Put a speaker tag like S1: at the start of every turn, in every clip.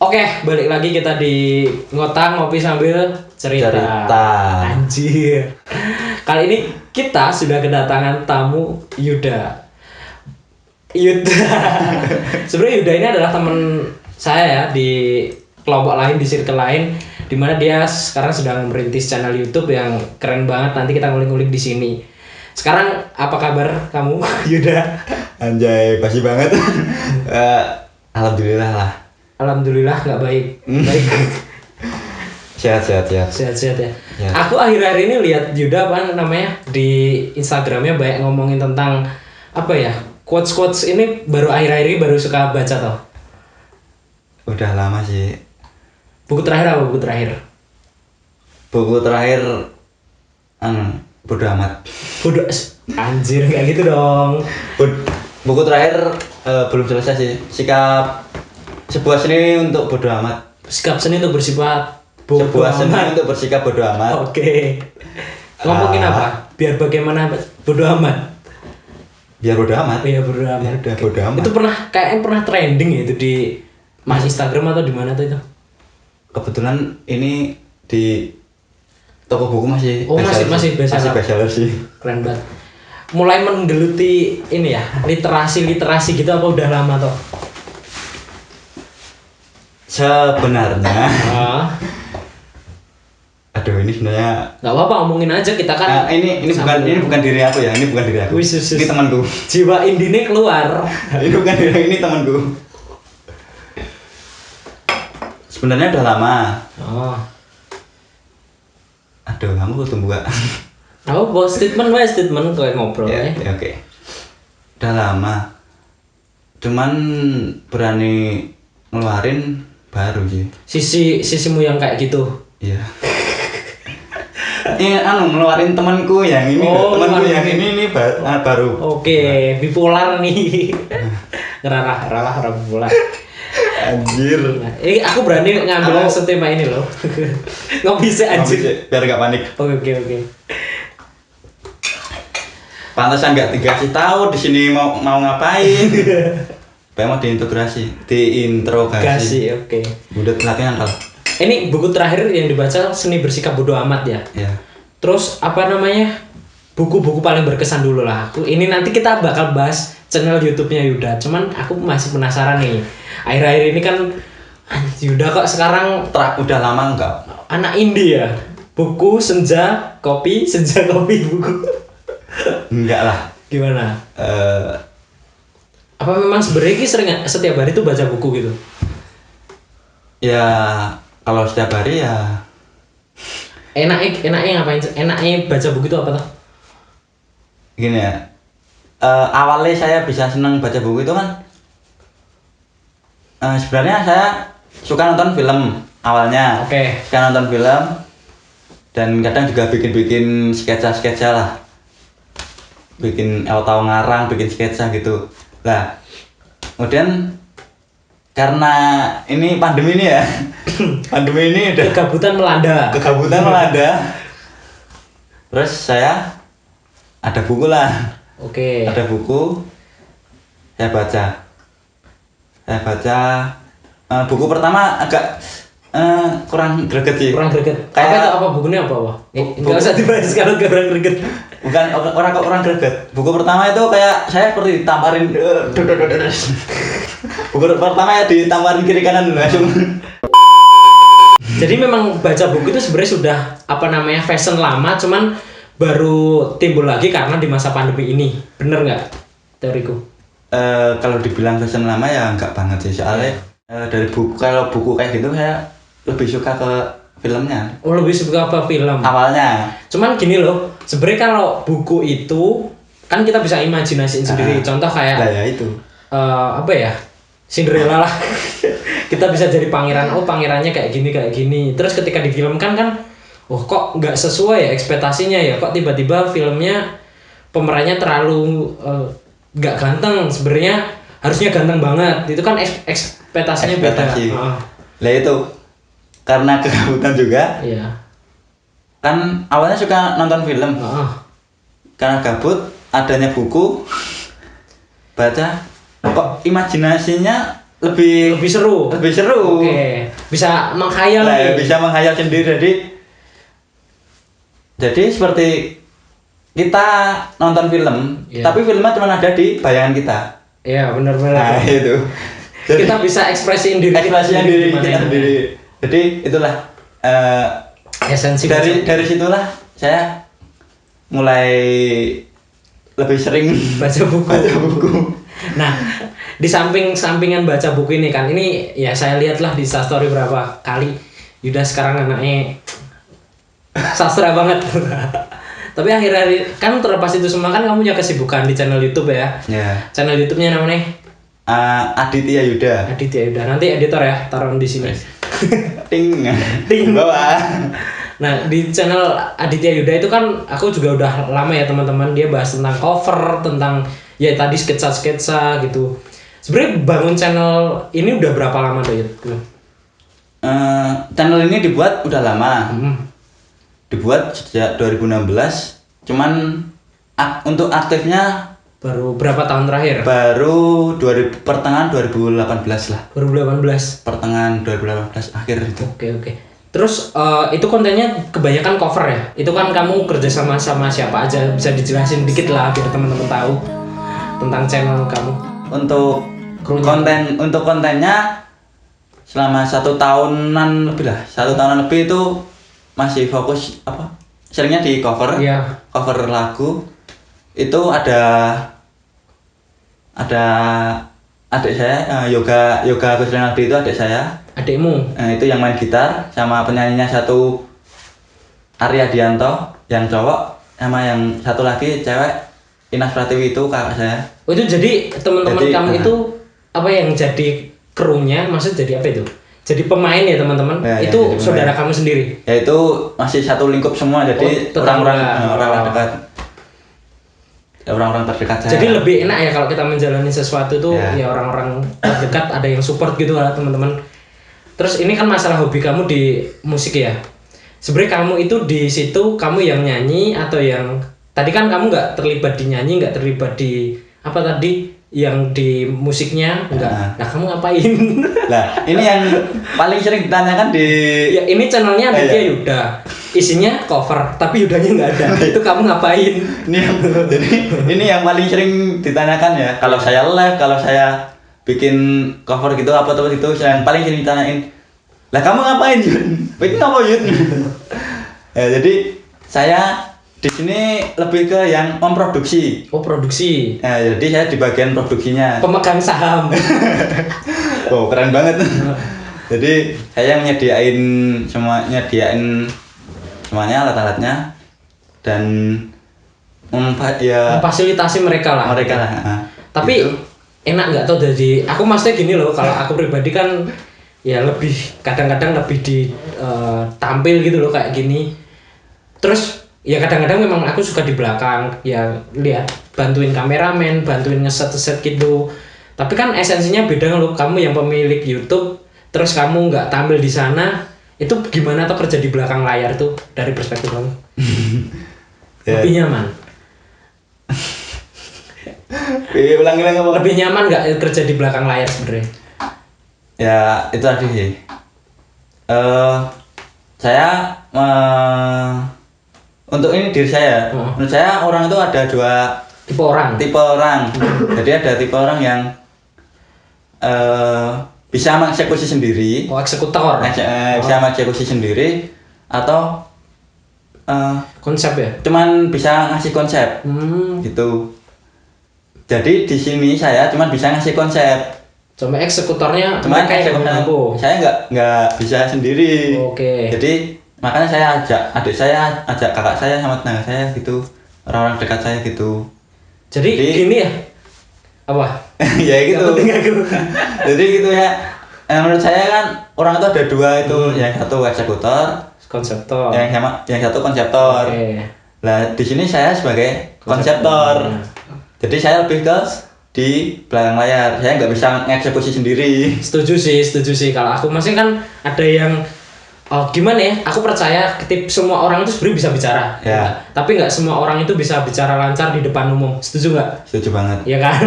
S1: Oke, balik lagi kita di Ngotang ngopi sambil cerita. Anjir. Kali ini kita sudah kedatangan tamu Yuda. Sebenarnya Yuda ini adalah teman saya ya di kelompok lain, di circle lain, di mana dia sekarang sedang merintis channel YouTube yang keren banget. Nanti kita ngulik-ngulik di sini. Sekarang apa kabar kamu, Yuda?
S2: Anjay, pasti banget. Alhamdulillah lah.
S1: Alhamdulillah nggak baik. Baik.
S2: Sehat.
S1: Sehat-sehat ya.
S2: Ya.
S1: Aku akhir-akhir ini lihat Yuda apa namanya di Instagramnya banyak ngomongin tentang apa ya, quotes ini baru akhir-akhir ini baru suka baca toh.
S2: Udah lama sih.
S1: Buku terakhir apa buku terakhir?
S2: Buku terakhir bodo amat.
S1: Bodoh anjir nggak gitu dong.
S2: Buku terakhir belum selesai sih. Sikap sebuah seni untuk bodo amat.
S1: Sikap seni untuk bersifat
S2: Sebuah seni untuk bersikap bodo amat.
S1: Oke. Ngomongin apa? Biar bagaimana bodo amat.
S2: Biar bodo amat.
S1: Iya bodo amat.
S2: Ya udah bodo amat.
S1: Itu kayaknya pernah trending ya itu di Mas Instagram atau di mana tuh itu?
S2: Kebetulan ini di toko buku masih.
S1: Oh, masih bestseller.
S2: Bestseller sih.
S1: Keren banget. Mulai menggeluti ini ya, literasi gitu apa udah lama toh?
S2: Sebenarnya. Aduh, ini sebenarnya
S1: Nggak apa-apa, omongin aja kita kan.
S2: ini bukan diri aku ya, ini bukan diri aku. Ini temanku.
S1: Jiwa indine keluar.
S2: Ini bukan diri, ini temanku. Sebenarnya udah lama.
S1: Oh.
S2: Aduh, kamu tunggu gak?
S1: Aku bos statement kayak ngobrol ya.
S2: Oke. Udah lama. Cuman berani ngeluarin baru sih.
S1: Sisimu yang kayak gitu.
S2: Iya. Ini ngeluarin temanku yang ini. Temanku yang ini baru.
S1: Oke, bipolar nih. Ralah bipolar.
S2: Anjir.
S1: Nah, ini aku berani ngambil langsung tema ini loh. Nggak bisa anjir.
S2: Biar gak panik.
S1: Oke.
S2: Pantesan gak dikasih tahu di sini mau ngapain. Pengen mau diinterogasi.
S1: Oke.
S2: Udah latihan kalau.
S1: Ini buku terakhir yang dibaca Seni Bersikap Bodo Amat ya.
S2: Iya.
S1: Terus apa namanya? Buku-buku paling berkesan dulu lah. Ini nanti kita bakal bahas channel YouTube-nya Yuda. Cuman aku masih penasaran nih. Akhir-akhir ini kan Yuda kok sekarang
S2: Udah lama enggak?
S1: anak indie ya. Buku senja kopi buku.
S2: Enggak lah.
S1: Gimana? Apa memang sebenarnya sering setiap hari tuh baca buku gitu?
S2: Ya kalau setiap hari ya
S1: enaknya ngapain? Enaknya baca buku itu apa tuh?
S2: gini ya. Awalnya saya bisa senang baca buku itu kan sebenarnya saya suka nonton film awalnya.
S1: Oke.
S2: Suka nonton film dan kadang juga bikin sketsa lah. Bikin tahu ngarang, bikin sketsa gitu. Lah, kemudian karena ini pandemi ini ya. Pandemi ini udah
S1: Kegabutan melanda.
S2: Terus saya ada buku lah.
S1: Oke.
S2: Ada buku saya baca. Buku pertama agak kurang greget sih.
S1: Kayak apa bukunya apa? Enggak usah dibahas sekarang kurang greget.
S2: Bukan orang greget. Buku pertama itu kayak saya seperti ditamparin. Buku pertama ya ditamparin kiri kanan langsung.
S1: Jadi memang baca buku itu sebenarnya sudah fashion lama, cuman baru timbul lagi karena di masa pandemi ini. Bener nggak teoriku?
S2: Kalau dibilang fashion lama ya enggak banget sih. Soalnya dari buku kayak gitu saya lebih suka ke filmnya. Oh,
S1: lebih suka apa film?
S2: Awalnya.
S1: Cuman gini loh, sebenarnya kalau buku itu kan kita bisa imajinasiin sendiri. Contoh kayak
S2: ya itu.
S1: Cinderella lah. Kita bisa jadi pangeran. Oh, pangerannya kayak gini. Terus ketika difilmkan kan, kok nggak sesuai ya ekspektasinya ya. Kok tiba-tiba filmnya pemerannya terlalu nggak ganteng. Sebenarnya harusnya ganteng banget. Itu kan ekspektasinya beda.
S2: Lah itu karena kegabutan juga.
S1: Iya.
S2: Kan awalnya suka nonton film. Karena gabut, adanya buku, baca, kok imajinasinya
S1: Lebih seru.
S2: Lebih seru.
S1: Oke. Bisa menghayal
S2: Nah,
S1: nih.
S2: bisa menghayal sendiri. Jadi seperti kita nonton film,
S1: Iya.
S2: tapi filmnya cuma ada di bayangan kita.
S1: Iya, benar-benar.
S2: Nah, itu. Jadi,
S1: Kita bisa ekspresiin diri
S2: ekspresinya diri
S1: gimana
S2: kita
S1: ya.
S2: sendiri. Jadi itulah
S1: Esensi
S2: dari situlah saya mulai lebih sering
S1: baca buku.
S2: baca buku.
S1: Nah, di sampingan baca buku ini kan, ini ya saya lihatlah di Instastory berapa kali Yuda sekarang anaknya sastra banget. Tapi akhir-akhir kan terlepas itu semua kan kamu punya kesibukan di channel YouTube ya.
S2: Ya.
S1: Channel YouTube-nya namanya
S2: Aditya Yuda.
S1: Aditya Yuda. Nanti editor ya taruh di sini.
S2: Ting.
S1: Ting.
S2: Bawah.
S1: Nah, di channel Aditya Yuda itu kan aku juga udah lama ya teman-teman, dia bahas tentang cover, tentang ya tadi sketsa-sketsa gitu. Sebenarnya bangun channel ini udah berapa lama tuh ya?
S2: Channel ini dibuat udah lama. Dibuat sejak 2016. Cuman untuk aktifnya
S1: Baru berapa tahun terakhir?
S2: baru pertengahan 2018 lah.
S1: 2018.
S2: Pertengahan 2018 akhir itu.
S1: Oke. Terus itu kontennya kebanyakan cover ya? Itu kan kamu kerja sama siapa aja? Bisa dijelasin dikit lah biar teman-teman tahu tentang channel kamu.
S2: Untuk kontennya selama 1 tahunan lebih lah. 1 tahunan lebih itu masih fokus seringnya di cover.
S1: Iya.
S2: Cover lagu. Itu ada adik saya, Yoga Agus Renaldi itu adik saya.
S1: Adikmu?
S2: Itu yang main gitar, sama penyanyinya satu Arya Dianto yang cowok, sama yang satu lagi cewek Inas Pratiwi itu kakak saya.
S1: Oh, itu jadi teman-teman
S2: Jadi,
S1: kamu itu apa yang jadi krunya? Maksud jadi apa itu? Jadi pemain ya teman-teman?
S2: Ya,
S1: itu
S2: jadi pemain.
S1: saudara kamu sendiri?
S2: Ya itu masih satu lingkup semua, jadi
S1: tetangga.
S2: orang-orang dekat. Orang-orang terdekat saya.
S1: Jadi lebih enak ya kalau kita menjalani sesuatu tuh
S2: Ya.
S1: ya orang-orang terdekat ada yang support gitu lah teman-teman. Terus ini kan masalah hobi kamu di musik ya. Sebenarnya kamu itu di situ kamu yang nyanyi atau yang tadi kan kamu nggak terlibat di nyanyi, nggak terlibat di apa tadi yang di musiknya enggak. Nah, kamu ngapain?
S2: Lah, ini yang paling sering ditanyakan di
S1: Ya ini channelnya Aditya Yuda. Isinya cover, tapi Yudanya nggak ada. Itu kamu ngapain?
S2: jadi ini yang paling sering ditanyakan ya. Kalau saya live, kalau saya bikin cover gitu apa itu yang paling sering ditanyain. Lah kamu ngapain, Yun? Bikin apa, Yun? Ya, jadi saya di sini lebih ke yang memproduksi.
S1: Oh, produksi.
S2: Nah, jadi saya di bagian produksinya.
S1: Pemegang saham.
S2: Oh, keren banget. Jadi saya nyediain semuanya alat-alatnya dan
S1: Memfasilitasi mereka lah. Tapi
S2: gitu.
S1: enak nggak tuh jadi aku maksudnya gini loh, kalau aku pribadi kan ya lebih kadang-kadang lebih di tampil gitu loh kayak gini. Terus ya kadang-kadang memang aku suka di belakang ya lihat bantuin kameramen, bantuin ngeset gitu. Tapi kan esensinya beda loh, kamu yang pemilik YouTube terus kamu nggak tampil di sana, itu gimana tuh kerja di belakang layar tuh dari perspektif kamu? Lebih nyaman.
S2: Ulang-ulang apa?
S1: Lebih nyaman nggak kerja di belakang layar sebenarnya?
S2: Ya itu tadi sih. Saya untuk ini diri saya. Menurut saya orang itu ada 2
S1: Tipe orang.
S2: Jadi ada tipe orang yang bisa mengeksekusi sendiri.
S1: Oh, eksekutor.
S2: Bisa mengeksekusi sendiri atau
S1: Konsep ya.
S2: cuman bisa ngasih konsep gitu. Jadi di sini saya cuman bisa ngasih konsep.
S1: Cuma eksekutornya
S2: Cuman
S1: mereka yang mampu.
S2: saya nggak bisa sendiri.
S1: Oke.
S2: Jadi makanya saya ajak adik saya, ajak kakak saya sama tetangga saya gitu, orang-orang dekat saya gitu.
S1: Jadi gini ya. Apa?
S2: Ya gitu.
S1: Nggak penting aku.
S2: Jadi gitu ya. Menurut saya kan orang itu ada 2 itu, yang satu eksekutor,
S1: Konseptor.
S2: yang satu konseptor.
S1: Oke.
S2: Lah di sini saya sebagai konseptor. Jadi saya lebih ke di belakang layar. Saya nggak bisa mengeksekusi sendiri.
S1: Setuju sih. Kalau aku masih kan ada yang gimana ya? Aku percaya semua orang itu sebenarnya bisa bicara.
S2: Ya.
S1: Tapi nggak semua orang itu bisa bicara lancar di depan umum. Setuju nggak?
S2: Setuju banget.
S1: Iya kan?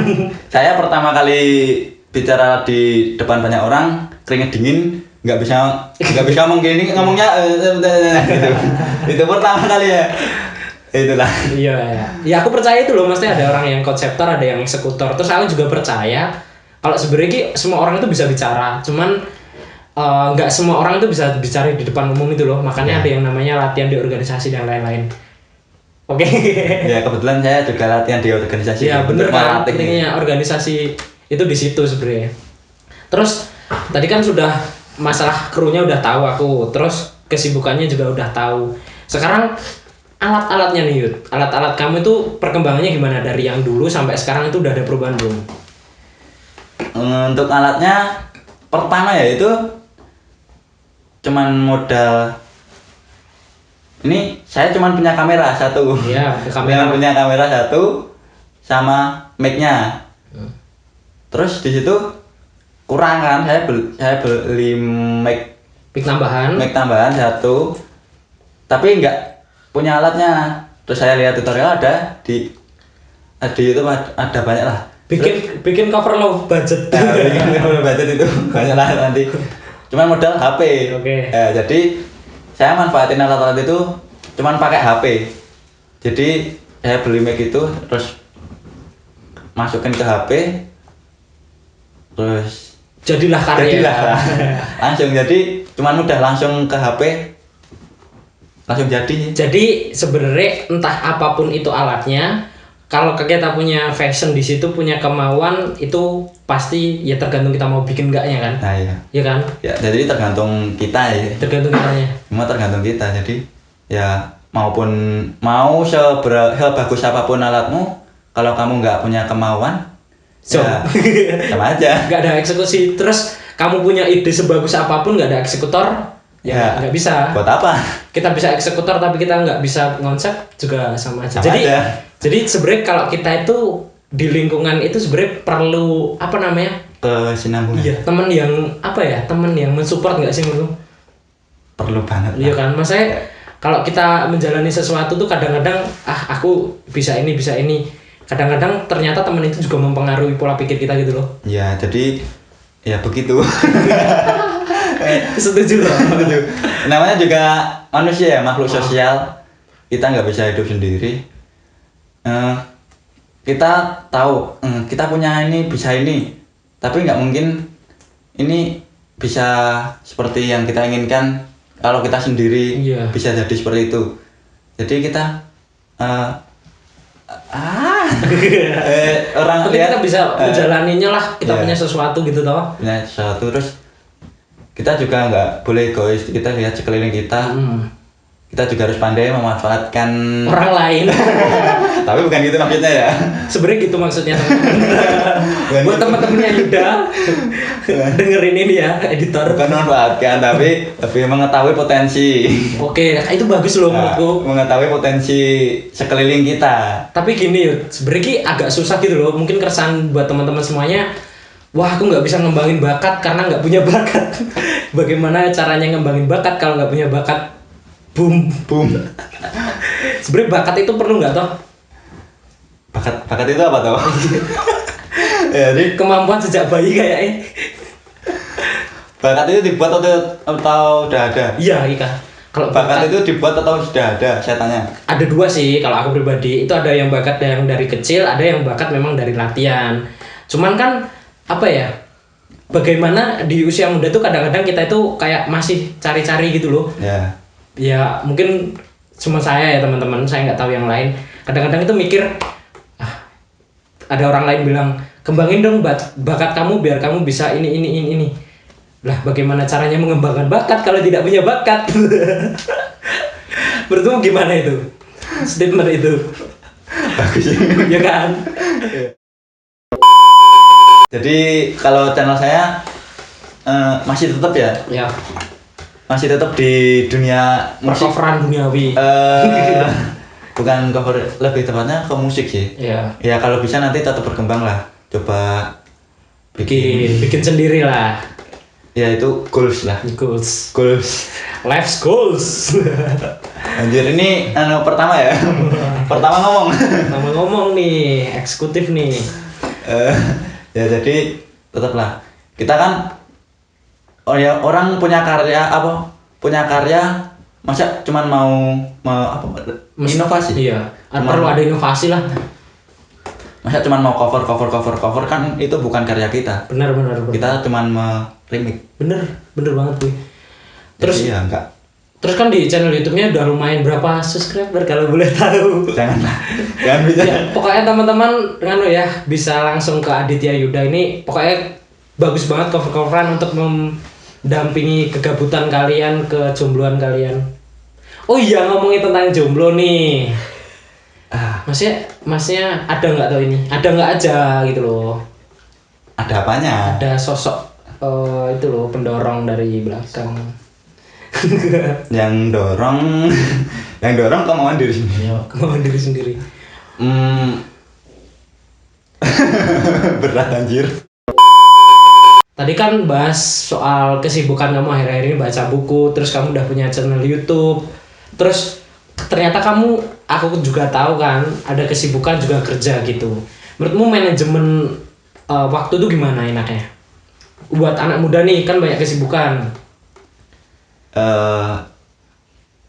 S2: Saya pertama kali bicara di depan banyak orang keringet dingin nggak bisa ngomong gini ngomongnya gitu. Itu pertama kali ya. Itulah.
S1: Iya, ya aku percaya itu loh, maksudnya ada orang yang konseptor, ada yang eksekutor. Terus aku juga percaya kalau sebenarnya semua orang itu bisa bicara, cuman nggak semua orang itu bisa bicara di depan umum itu loh. Makanya ada yang namanya latihan di organisasi dan lain-lain. Oke.
S2: Ya kebetulan saya juga latihan di organisasi.
S1: Ya bener kan,
S2: melatih.
S1: pentingnya organisasi itu di situ sebenarnya. Terus tadi kan sudah masalah krunya udah tahu aku, terus kesibukannya juga udah tahu. Sekarang alat-alatnya nih Yud, alat-alat kamu itu perkembangannya gimana dari yang dulu sampai sekarang, itu udah ada perubahan belum?
S2: Untuk alatnya pertama ya itu cuman modal ini, saya cuman punya kamera satu.
S1: Iya,
S2: Cuman punya kamera satu sama mic-nya. Terus di situ kurang kan, saya beli mic tambahan satu, tapi nggak punya alatnya. Terus saya lihat tutorial ada di YouTube, ada banyak lah.
S1: Bikin cover low budget.
S2: Nah, bikin cover budget itu banyak lah nanti. Cuman modal HP.
S1: Oke.
S2: Jadi saya manfaatin alat-alat itu cuman pakai HP. Jadi saya beli mic itu terus masukin ke HP, terus
S1: Jadilah karya.
S2: langsung jadi cuman udah langsung ke HP langsung jadi.
S1: Jadi sebenarnya entah apapun itu alatnya, kalau kita punya fashion di situ, punya kemauan, itu pasti ya tergantung kita mau bikin enggaknya kan.
S2: Nah iya.
S1: Iya kan?
S2: Ya jadi tergantung kita ya.
S1: Tergantung kitanya.
S2: Semua tergantung kita. Jadi ya mau sebagus apapun alatmu, kalau kamu nggak punya kemauan, ya sama aja.
S1: Nggak ada eksekusi. Terus kamu punya ide sebagus apapun, nggak ada eksekutor, ya nggak bisa.
S2: Buat apa?
S1: Kita bisa eksekutor tapi kita nggak bisa konsep, juga sama aja.
S2: Sama aja.
S1: Jadi sebenarnya kalau kita itu di lingkungan itu sebenarnya perlu apa namanya?
S2: Kesinambungan.
S1: Iya, teman yang apa ya? Teman yang mensupport nggak sih menurut?
S2: Perlu banget.
S1: Iya kan, maksudnya kalau kita menjalani sesuatu tuh kadang-kadang aku bisa ini. Kadang-kadang ternyata teman itu juga mempengaruhi pola pikir kita gitu loh.
S2: Ya, jadi ya begitu.
S1: Setuju loh.
S2: Namanya juga manusia ya, makhluk sosial. Kita nggak bisa hidup sendiri. Kita tahu kita punya ini, bisa ini, tapi nggak mungkin ini bisa seperti yang kita inginkan kalau kita sendiri. Bisa jadi seperti itu. Jadi kita orang
S1: tapi
S2: lihat
S1: kita bisa menjalaninya lah, kita
S2: iya.
S1: punya sesuatu gitu toh.
S2: Punya sesuatu, terus kita juga nggak boleh egois. Kita lihat sekeliling kita. Kita juga harus pandai memanfaatkan
S1: orang lain.
S2: Tapi bukan gitu maksudnya ya.
S1: Sebenarnya gitu maksudnya teman-teman. Buat teman-temannya Yuda dengerin ini ya, editor.
S2: Bukan memanfaatkan, tapi lebih mengetahui potensi.
S1: Oke, itu bagus loh menurutku.
S2: Mengetahui potensi sekeliling kita.
S1: Tapi gini Yud, sebenarnya agak susah gitu loh. Mungkin keresahan buat teman-teman semuanya. Wah, aku nggak bisa ngembangin bakat karena nggak punya bakat. Bagaimana caranya ngembangin bakat kalau nggak punya bakat? Boom. Sebenarnya bakat itu perlu nggak toh?
S2: Bakat itu apa toh? Jadi
S1: Kemampuan sejak bayi kayaknya.
S2: bakat itu dibuat atau udah ada?
S1: Iya, Ika. Kalau
S2: Bakat itu dibuat atau sudah ada? Saya tanya.
S1: Ada dua sih kalau aku pribadi. Itu ada yang bakat yang dari kecil, ada yang bakat memang dari latihan. Cuman kan apa ya? Bagaimana di usia muda tuh kadang-kadang kita itu kayak masih cari-cari gitu loh. Ya mungkin cuma saya ya teman-teman, saya nggak tahu yang lain. Kadang-kadang itu mikir, ada orang lain bilang kembangin dong bakat kamu biar kamu bisa ini. Lah bagaimana caranya mengembangkan bakat kalau tidak punya bakat? Menurutmu gimana itu? Statement itu.
S2: Bagus
S1: Ya kan?
S2: Jadi kalau channel saya masih tetap ya.
S1: Ya.
S2: Masih tetap di dunia musik.
S1: Percoveran duniawi.
S2: Bukan cover, lebih tepatnya ke musik sih.
S1: Iya.
S2: Ya kalau bisa nanti tetap berkembang lah. Coba
S1: Bikin sendiri lah.
S2: Ya itu goals lah.
S1: Goals. Life's goals.
S2: Anjir ini pertama ya. Pertama ngomong
S1: nih, eksekutif nih.
S2: Ya jadi tetaplah kita kan orang punya karya masa cuman mau inovasi.
S1: Iya, perlu ada inovasi lah.
S2: Masa cuman mau cover kan itu bukan karya kita.
S1: Benar.
S2: Kita cuman remake.
S1: Bener banget gue. Terus
S2: ya enggak.
S1: Terus kan di channel YouTube-nya udah lumayan berapa subscriber kalau boleh tahu?
S2: Jangan bisa.
S1: Ya, pokoknya teman-teman ya bisa langsung ke Aditya Yuda ini. Pokoknya bagus banget cover-coveran untuk mendampingi kegabutan kalian, kejombloan kalian. Oh iya, ngomongin tentang jomblo nih. Masnya ada nggak tau ini? Ada nggak aja gitu loh?
S2: Ada apanya?
S1: Ada sosok itu loh pendorong dari belakang.
S2: yang dorong kemauan diri sendiri.
S1: Ya, kemauan diri sendiri.
S2: Berat anjir.
S1: Tadi kan bahas soal kesibukan kamu akhir-akhir ini baca buku, terus kamu udah punya channel YouTube, terus ternyata aku juga tahu kan ada kesibukan juga kerja gitu. Menurutmu manajemen waktu itu gimana enaknya? Buat anak muda nih kan banyak kesibukan.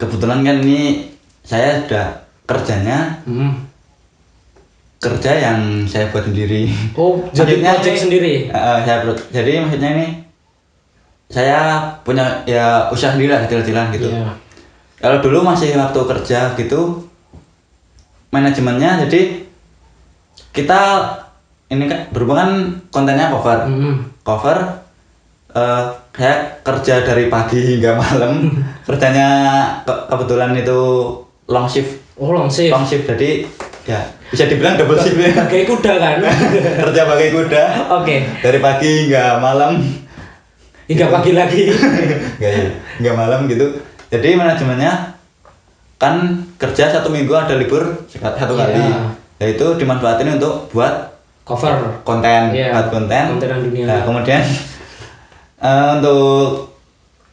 S2: Kebetulan kan ini saya sudah kerjanya kerja yang saya buat sendiri.
S1: Oh, jadi project sendiri?
S2: Jadi maksudnya ini saya punya ya usaha sendiri lah kecil-kecilan gitu.
S1: Yeah.
S2: Kalau dulu masih waktu kerja gitu manajemennya, jadi kita ini kan berhubungan kontennya cover. Saya kerja dari pagi hingga malam. Kerjanya kebetulan itu long shift.
S1: Oh, long shift.
S2: Jadi ya bisa dibilang double shift ya.
S1: Bagai kuda kan?
S2: Kerja bagai kuda.
S1: Oke.
S2: Dari pagi hingga malam.
S1: Hingga
S2: gitu.
S1: pagi lagi.
S2: Hingga malam gitu. Jadi manajemennya kan kerja 1 minggu ada libur satu kali. Ya itu dimanfaatin untuk buat
S1: cover
S2: konten, buat konten
S1: dunia.
S2: Nah, kemudian untuk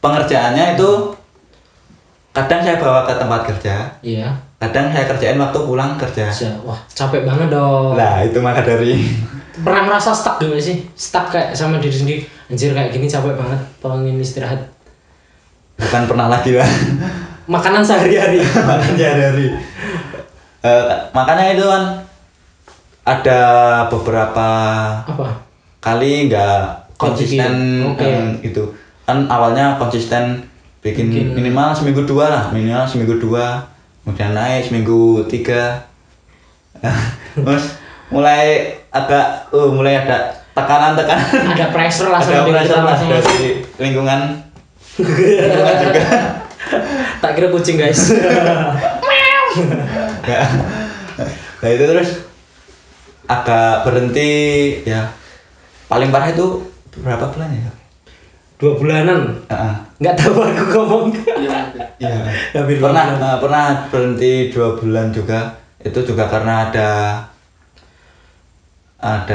S2: pengerjaannya itu kadang saya bawa ke tempat kerja.
S1: Iya.
S2: Kadang saya kerjain waktu pulang kerja.
S1: Wah, capek banget dong.
S2: Nah, itu maka dari
S1: pernah merasa stuck gak sih? Stuck kayak sama diri sendiri. Anjir kayak gini capek banget, pengen istirahat.
S2: Bukan pernah lagi lah.
S1: Makanan sehari-hari.
S2: Makanya itu kan ada beberapa kali nggak konsisten gitu. Kan awalnya konsisten bikin minimal seminggu 2 lah, kemudian naik seminggu 3. Terus mulai ada tekanan.
S1: Ada pressure lah
S2: sama diri kita dari lingkungan juga.
S1: Tak kira kucing guys.
S2: Nah itu terus agak berhenti ya, paling parah itu berapa bulan ya?
S1: 2 bulanan. Nggak tahu aku ngomong.
S2: Iya. Pernah berhenti 2 bulan juga. Itu juga karena ada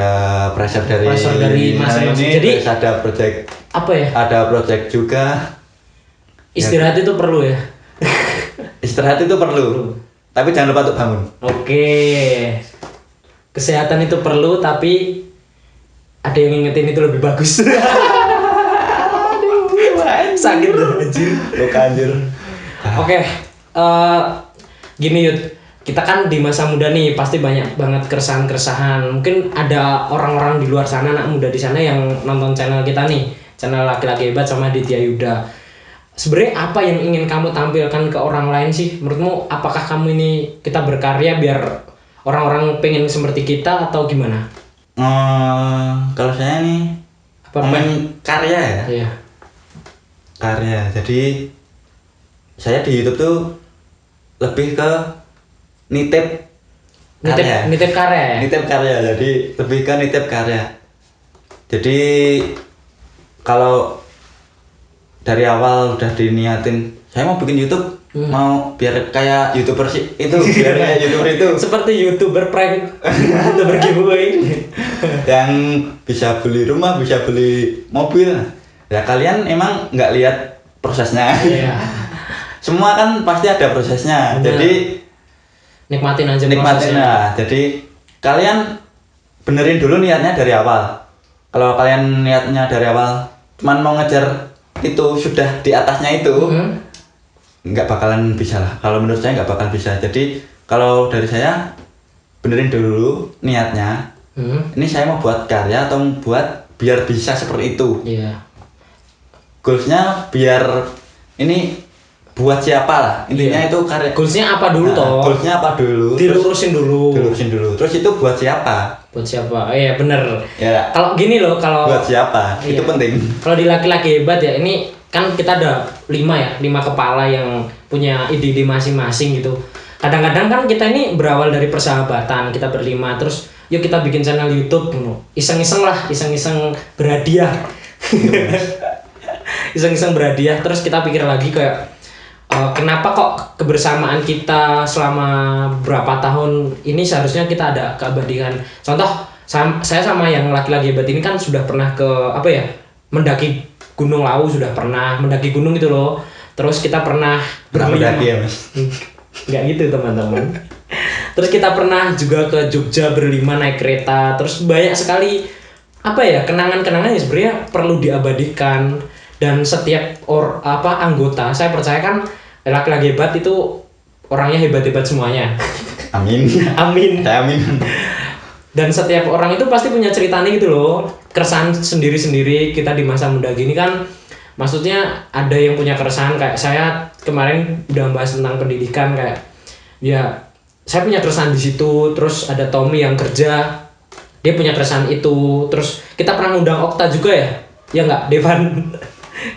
S2: pressure dari
S1: masing-masing. Jadi
S2: ada project
S1: apa ya?
S2: Ada project juga.
S1: Istirahat itu perlu ya.
S2: Istirahat itu perlu. Tapi jangan lupa untuk bangun.
S1: Oke. Kesehatan itu perlu, tapi ada yang ngingetin itu lebih bagus. Sakit anjir.
S2: Luka anjir.
S1: Oke. Gini Yud, kita kan di masa muda nih pasti banyak banget keresahan-keresahan. Mungkin ada orang-orang di luar sana, anak muda di sana yang nonton channel kita nih, channel Laki-Laki Hebat sama Aditya Yuda. Sebenarnya apa yang ingin kamu tampilkan ke orang lain sih? Menurutmu apakah kamu ini kita berkarya biar orang-orang pengen seperti kita atau gimana?
S2: Kalau saya nih karya ya.
S1: Iya.
S2: Karya. Jadi saya di YouTube tuh lebih ke nitip karya. Jadi lebih ke nitip karya. Jadi kalau dari awal udah diniatin saya mau bikin YouTube, mau biar kayak YouTuber sih itu, biar kayak YouTuber itu.
S1: Seperti YouTuber prank, YouTuber giveaway.
S2: Yang bisa beli rumah, bisa beli mobil. Ya kalian emang nggak lihat prosesnya.
S1: Iya.
S2: Semua kan pasti ada prosesnya.
S1: Bener.
S2: Jadi
S1: nikmatin aja
S2: prosesnya. Jadi kalian benerin dulu niatnya dari awal. kalau kalian niatnya dari awal cuman mau ngejar itu sudah di atasnya itu, nggak bakalan bisa lah. Kalau menurut saya nggak bakal bisa. Jadi kalau dari saya benerin dulu niatnya. Ini saya mau buat karya atau buat biar bisa seperti itu.
S1: Iya.
S2: Goalsnya biar ini buat siapa lah. Intinya itu karya.
S1: Goalsnya apa dulu toh?
S2: Goalsnya apa dulu?
S1: Dilurusin dulu.
S2: Terus itu buat siapa?
S1: Buat siapa? Iya bener.
S2: Ya.
S1: Kalau gini loh, kalau
S2: Buat siapa?
S1: Iya.
S2: Itu penting.
S1: Kalau di laki-laki hebat ya, ini kan kita ada 5 kepala yang punya ide-ide masing-masing gitu. Kadang-kadang kan kita ini berawal dari persahabatan, kita berlima, terus yuk kita bikin channel YouTube, iseng-iseng lah, iseng-iseng berhadiah. Iseng-iseng berhadiah, terus kita pikir lagi kayak kenapa kok kebersamaan kita selama berapa tahun ini seharusnya kita ada keabadian. Contoh, saya sama yang laki-laki hebat ini kan sudah pernah ke mendaki Gunung Lawu, sudah pernah mendaki gunung itu loh. Terus kita pernah
S2: berlima. Mendaki ya mas?
S1: Nggak gitu teman-teman. Terus kita pernah juga ke Jogja berlima naik kereta. Terus banyak sekali kenangan-kenangan yang sebenarnya perlu diabadikan. Dan setiap anggota, saya percaya kan laki-laki hebat itu orangnya hebat-hebat semuanya.
S2: Amin.
S1: Amin.
S2: Saya amin.
S1: Dan setiap orang itu pasti punya ceritanya gitu loh, keresahan sendiri-sendiri. Kita di masa muda gini kan, maksudnya ada yang punya keresahan, kayak saya kemarin udah bahas tentang pendidikan, kayak ya saya punya keresahan di situ. Terus ada Tommy yang kerja, dia punya keresahan itu. Terus kita pernah ngundang Okta juga ya nggak Devan?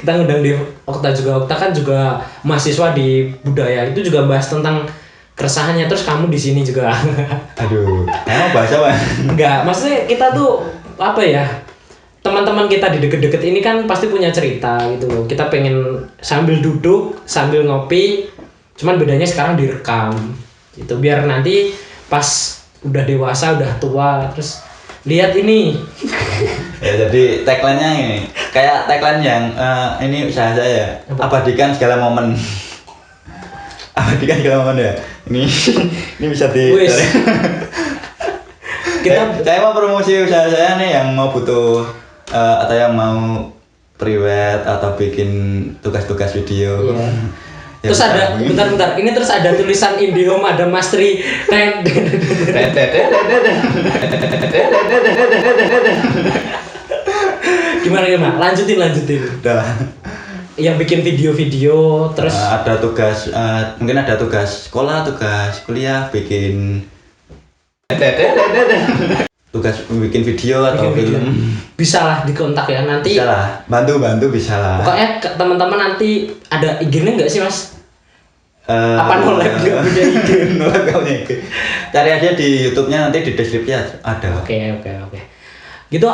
S1: Kita ngundang Okta juga. Okta kan juga mahasiswa di budaya, itu juga bahas tentang keresahannya. Terus kamu di sini juga.
S2: Aduh, emang bahas apa?
S1: Enggak, maksudnya kita tuh teman-teman kita di deket-deket ini kan pasti punya cerita gitu loh. Kita pengen sambil duduk, sambil ngopi, cuman bedanya sekarang direkam gitu, biar nanti pas udah dewasa, udah tua, terus lihat ini.
S2: Ya jadi tagline-nya ini kayak tagline yang ini usaha saya, abadikan segala momen. Abadikan segala momen ya. Ini bisa saya mau promosi usaha saya nih, yang mau butuh atau yang mau priwet atau bikin tugas-tugas video.
S1: Iya. Terus ada bentar ini terus ada tulisan IndiHome, ada Mas Tri. Gimana? Lanjutin.
S2: Udah lah.
S1: Yang bikin video-video terus
S2: ada tugas, mungkin ada tugas sekolah, tugas kuliah, bikin tugas bikin video atau film.
S1: Bisa lah dikontak ya nanti.
S2: Bisa lah, bantu bisa lah.
S1: Pokoknya teman-teman nanti ada IG-nya nggak sih mas? Apa nolak nggak punya IG?
S2: Nolak nggak punya IG. Cari aja di YouTube-nya, nanti di deskripsi ada.
S1: Oke. Gitu.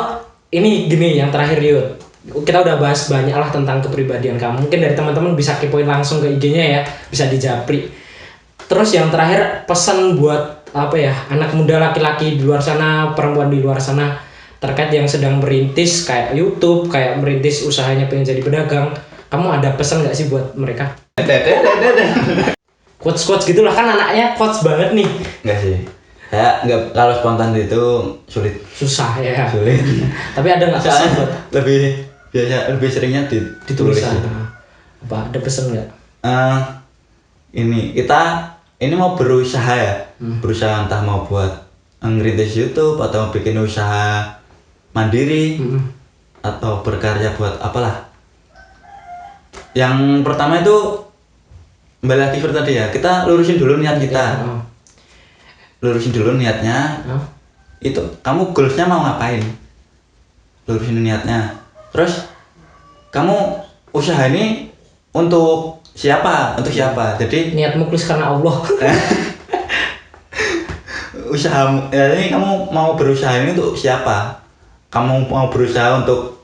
S1: Ini gini yang terakhir Yud. Kita udah bahas banyak lah tentang kepribadian kamu. Mungkin dari teman-teman bisa kepoin langsung ke IG-nya ya, bisa dijapri. Terus yang terakhir, pesan buat anak muda, laki-laki di luar sana, perempuan di luar sana, terkait yang sedang merintis kayak YouTube, kayak merintis usahanya pengen jadi pedagang. Kamu ada pesan nggak sih buat mereka? Quotes gitulah, kan anaknya quotes banget nih.
S2: Enggak sih. Saya nggak, kalau spontan itu
S1: susah ya.
S2: Sulit.
S1: Tapi ada nggak pesan buat?
S2: Lebih seringnya ditulis.
S1: Apa ada pesan nggak?
S2: Ini mau berusaha ya, berusaha entah mau buat ngerintis YouTube atau bikin usaha mandiri atau berkarya buat apalah. Yang pertama itu kembali lagi seperti tadi ya, kita lurusin dulu niat kita. Lurusin dulu niatnya. Itu kamu goalsnya mau ngapain? Lurusin niatnya. Terus kamu usaha ini untuk siapa? Jadi
S1: niat muklis karena Allah.
S2: Usaha ini kamu mau berusaha ini untuk siapa? Kamu mau berusaha untuk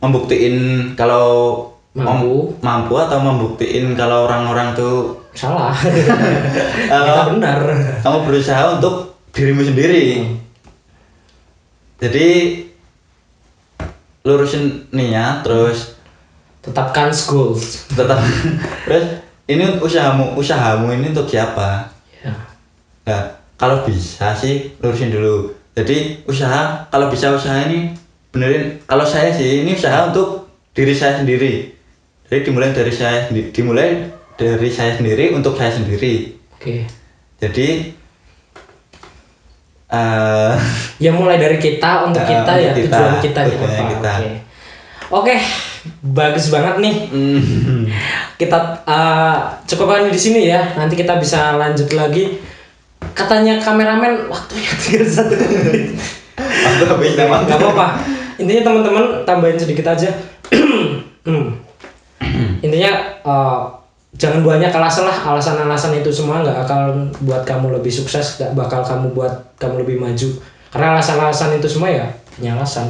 S2: membuktiin kalau mampu atau membuktiin kalau orang-orang tuh
S1: salah. Kita benar.
S2: Kamu berusaha untuk dirimu sendiri. Jadi lurusin niat, terus
S1: tetapkan goals.
S2: Terus ini usahamu ini untuk siapa?
S1: Ya.
S2: Nah, kalau bisa sih lurusin dulu. Jadi kalau bisa usaha ini benerin. Kalau saya sih ini usaha untuk diri saya sendiri. Jadi dimulai dari saya sendiri untuk saya sendiri.
S1: Oke.
S2: Jadi
S1: Ya mulai dari kita untuk kita
S2: untuk
S1: ya,
S2: kita,
S1: tujuan kita gitu
S2: tujuannya
S1: Pak.
S2: kita.
S1: Oke, bagus banget nih. Kita cukupkan di sini ya. Nanti kita bisa lanjut lagi. Katanya kameramen waktunya tinggal 1 menit. Gak apa-apa. Intinya teman-teman tambahin sedikit aja. Intinya jangan banyak alasan itu semua nggak akan buat kamu lebih sukses, nggak bakal buat kamu lebih maju. Karena alasan itu semua ya hanya alasan.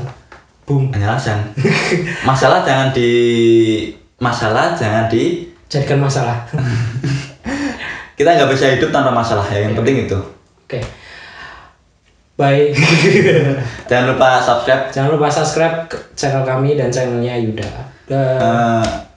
S1: Boom.
S2: Hanya alasan. Masalah jangan
S1: Jadikan masalah.
S2: Kita nggak bisa hidup tanpa masalah ya. Yang penting itu.
S1: Oke. Bye.
S2: Jangan lupa subscribe
S1: Jangan lupa subscribe channel kami dan channelnya Yuda. Dah.